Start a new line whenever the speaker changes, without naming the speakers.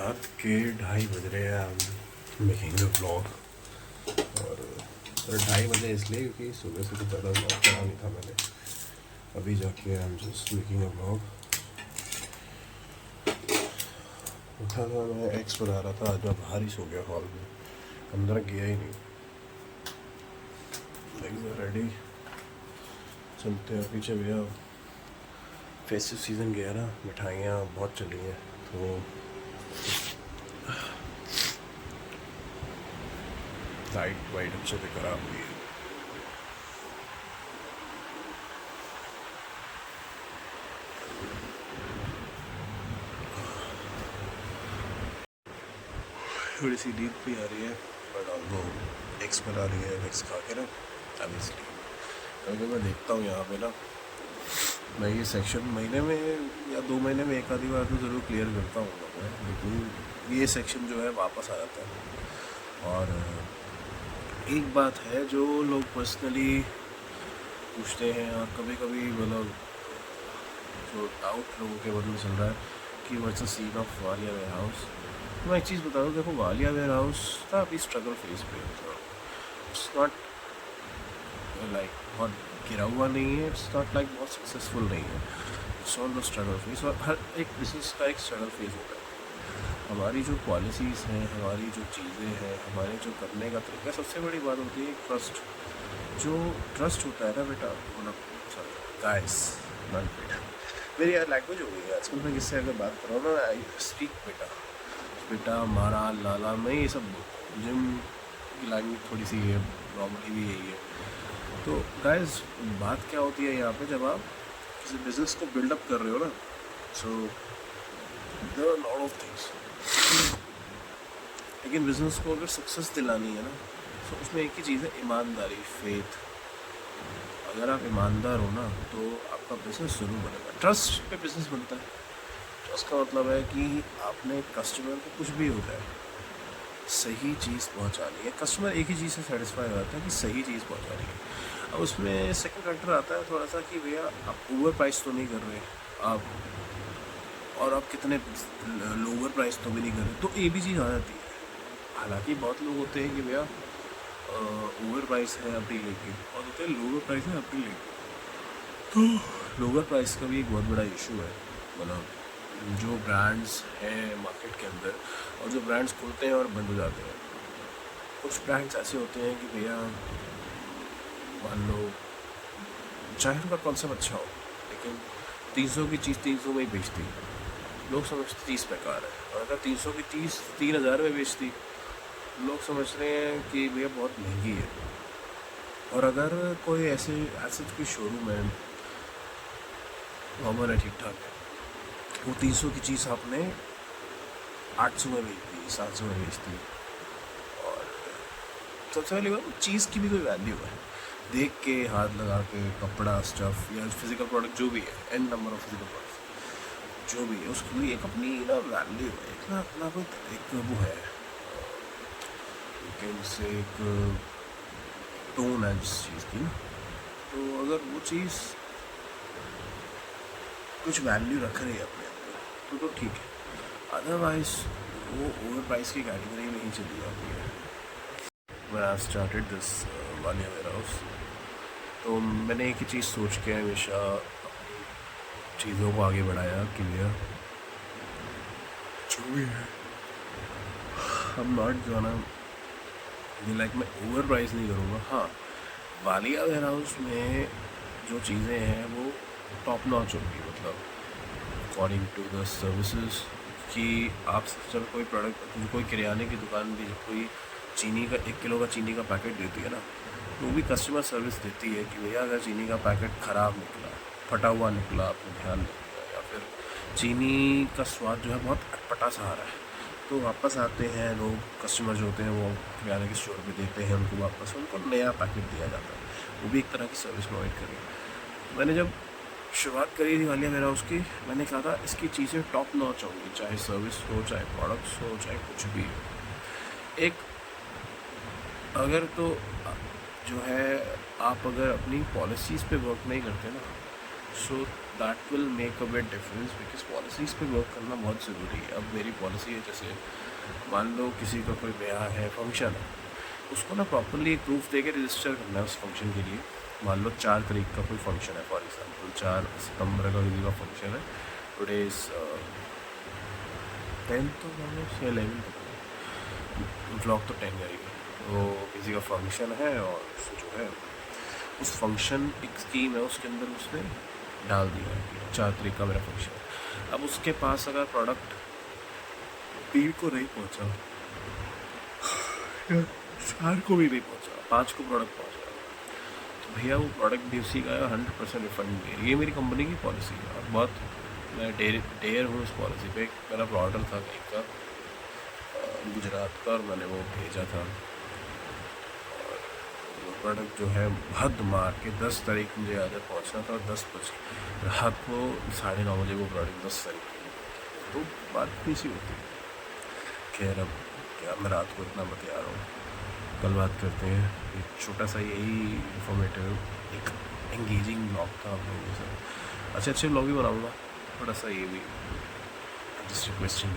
रात के 2:30 बज रहे हैं। हम मेकिंग द व्लॉग। और 2:30 बजे इसलिए क्योंकि सुबह से तो ज़्यादा व्लॉग करा नहीं था मैंने। अभी जाके I am just making a vlog. उठा था मैं, एक्स बना रहा था। आज मैं बाहर ही सो गया हॉल में, अंदर गया ही नहीं। रेडी, चलते हैं पीछे भैया। फेस्टिव सीज़न गया ना, मिठाइयाँ बहुत चली हैं तो लाइट वाइट अच्छे से खराब हुई है। थोड़ी सी नींद भी आ रही है, बट वो एक्स बना रही है। एक्स खा के ना ऑब्वियसली कभी मैं देखता हूँ यहाँ पे ना, मैं ये सेक्शन महीने में या 2 महीने में एक आधी बार तो ज़रूर क्लियर करता हूँ मैं, लेकिन ये सेक्शन जो है वापस आ जाता है। और एक बात है जो लोग पर्सनली पूछते हैं, और कभी कभी मतलब जो डाउट लोगों के मन में चल रहा है कि what's the scene of Walia warehouse. तो मैं एक चीज़ बता दूँ, देखो वालिया वेयर हाउस था अभी स्ट्रगल फेज पे। इट्स नॉट लाइक बहुत गिरा हुआ नहीं है, इट्स नॉट लाइक बहुत सक्सेसफुल नहीं है। It's on the struggle phase, और हर एक बिजनेस का एक स्ट्रगल फेज होता है। हमारी जो पॉलिसीज़ हैं, हमारी जो चीज़ें हैं, हमारे जो करने का तरीका, सबसे बड़ी बात होती है ट्रस्ट। जो ट्रस्ट होता है ना बेटा, मतलब सॉरी गाइस, नॉट बेटा, मेरी यार लैंग्वेज हो गई है आजकल। मैं किससे अगर बात कर रहा हूँ ना, आई स्पीक बेटा, बेटा मारा लाला, मैं ये सब बोलता हूँ। जिम की लैंग्वेज थोड़ी सी है, नॉर्मली भी यही है। तो गाइस बात क्या होती है यहाँ पे, जब आप किसी बिज़नेस को बिल्डअप कर रहे हो ना, so there are lot of things, लेकिन बिज़नेस को अगर सक्सेस दिलानी है ना, तो उसमें एक ही चीज़ है, ईमानदारी, फेथ। अगर आप ईमानदार हो ना तो आपका बिज़नेस ज़रूर बनेगा। ट्रस्ट पे बिज़नेस बनता है। ट्रस्ट का मतलब है कि आपने कस्टमर को कुछ भी हो जाए सही चीज़ पहुंचानी है। कस्टमर एक ही चीज़ से सेटिस्फाई हो जाता है कि सही चीज़ पहुंचानी है। अब उसमें सेकंड फैक्टर आता है थोड़ा सा कि भैया आप ओवर प्राइस तो नहीं कर रहे आप, और आप कितने लोअर प्राइस तो भी नहीं कर रहे, तो ये भी चीज़ आ जाती है। हालांकि बहुत लोग होते हैं कि भैया ओवर प्राइस है अपनी लेके, और होते हैं लोअर प्राइस है अपनी लेके। तो लोअर प्राइस का भी एक बहुत बड़ा इशू है। मतलब जो ब्रांड्स हैं मार्केट के अंदर, और जो ब्रांड्स खुलते हैं और बंद हो जाते हैं। कुछ ब्रांड्स ऐसे होते हैं कि भैया मान लो चाहे उनका कॉन्सेप्ट अच्छा हो, लेकिन 300 की चीज़ 300 में ही बेचती है। लोग समझते 30 बेकार है, और अगर 300 की 30 3,000 में बेचती, लोग समझ रहे हैं कि भैया बहुत महंगी है। और अगर कोई ऐसे कोई शोरूम है, नॉर्मल है, ठीक ठाक है, वो 300 की चीज़ आपने 800 में बेचती है, 700 में बेचती है। और सबसे पहली बात, चीज़ की भी कोई वैल्यू है। देख के, हाथ लगा के, कपड़ा, स्टफ़ या फिज़िकल प्रोडक्ट जो भी है, n number of physical product जो भी है, उसकी भी एक अपनी ना वैल्यू है, एक ना अपना कोई एक वो है, से एक टोन है जिस चीज़ की ना। तो अगर वो चीज़ कुछ वैल्यू रख रही है अपने अंदर तो ठीक है। अदरवाइज वो ओवर प्राइस की कैटेगरी में ही चली जाती है। When I started this Walia warehouse, तो मैंने एक ही चीज़ सोच के हमेशा चीज़ों को आगे बढ़ाया कि भैया जो भी है हम नॉट जो है ना, लाइक मैं ओवर प्राइस नहीं करूँगा। हाँ, वालिया वेयर हाउस में जो चीज़ें हैं वो टॉप नॉच होगी, मतलब अकॉर्डिंग टू द सर्विसेज। कि आप जब कोई प्रोडक्ट, कोई किराने की दुकान भी जब कोई चीनी का 1 किलो का चीनी का पैकेट देती है ना, तो वो भी कस्टमर सर्विस देती है कि भैया अगर चीनी का पैकेट ख़राब निकला, फटा हुआ निकला, आपने ध्यान नहीं दिया, या फिर चीनी का स्वाद जो है बहुत अटपटा सा आ रहा है, तो वापस आते हैं लोग, कस्टमर जो होते हैं वो किराने के स्टोर पे देते हैं उनको वापस, उनको नया पैकेट दिया जाता है। वो भी एक तरह की सर्विस प्रोवाइड करी। मैंने जब शुरुआत करी थी वालिया वेयर हाउस की, मैंने कहा था इसकी चीज़ें टॉप नॉच होंगी, चाहे सर्विस हो, चाहे प्रोडक्ट्स हो, चाहे कुछ भी हो। एक अगर तो जो है, आप अगर अपनी पॉलिसीज़ पे वर्क नहीं करते ना, so that will make a bit difference, because policies पे वर्क करना बहुत ज़रूरी है। अब मेरी पॉलिसी है, जैसे मान लो किसी का कोई ब्याह है, फंक्शन है, उसको ना प्रॉपरली एक प्रूफ दे के रजिस्टर करना है उस फंक्शन के लिए। मान लो 4 तारीख का कोई फंक्शन है, फॉर एग्जांपल 4 सितंबर का किसी का फंक्शन है, टुडे इज़ 10th या 11th, ब्लॉग तो 10 जाएगी, वो किसी का फंक्शन है और जो है उस फंक्शन एक स्कीम है, उसके अंदर उसने डाल दिया है कि 4 तारीख का मेरा फंक्शन है। अब उसके पास अगर प्रोडक्ट 3 को नहीं पहुंचा, 4 को भी नहीं पहुंचा, 5 को प्रोडक्ट पहुंचा, तो भैया वो प्रोडक्ट भी उसी का है, 100% रिफंड भी है। ये मेरी कंपनी की पॉलिसी है और बहुत मैं डेयर हूँ इस पॉलिसी पे। मेरा ऑर्डर था कहीं का, गुजरात का, और मैंने वो भेजा था, और वो प्रोडक्ट जो है हद मार के 10 तारीख मुझे याद है पहुँचना था, और 10 बजे रात को 9:30 बजे वो प्रोडक्ट 10 तारीख को, तो बात कैसी होती है। खैर अब क्या मैं रात को इतना बतिया रहा हूँ, कल बात करते हैं। एक छोटा सा यही इंफॉर्मेटिव, एक एंगेजिंग ब्लॉग था आप लोगों के साथ। अच्छे अच्छे ब्लॉग भी बनाऊँगा, थोड़ा सा ये भी जस्ट रिक्वेस्टिंग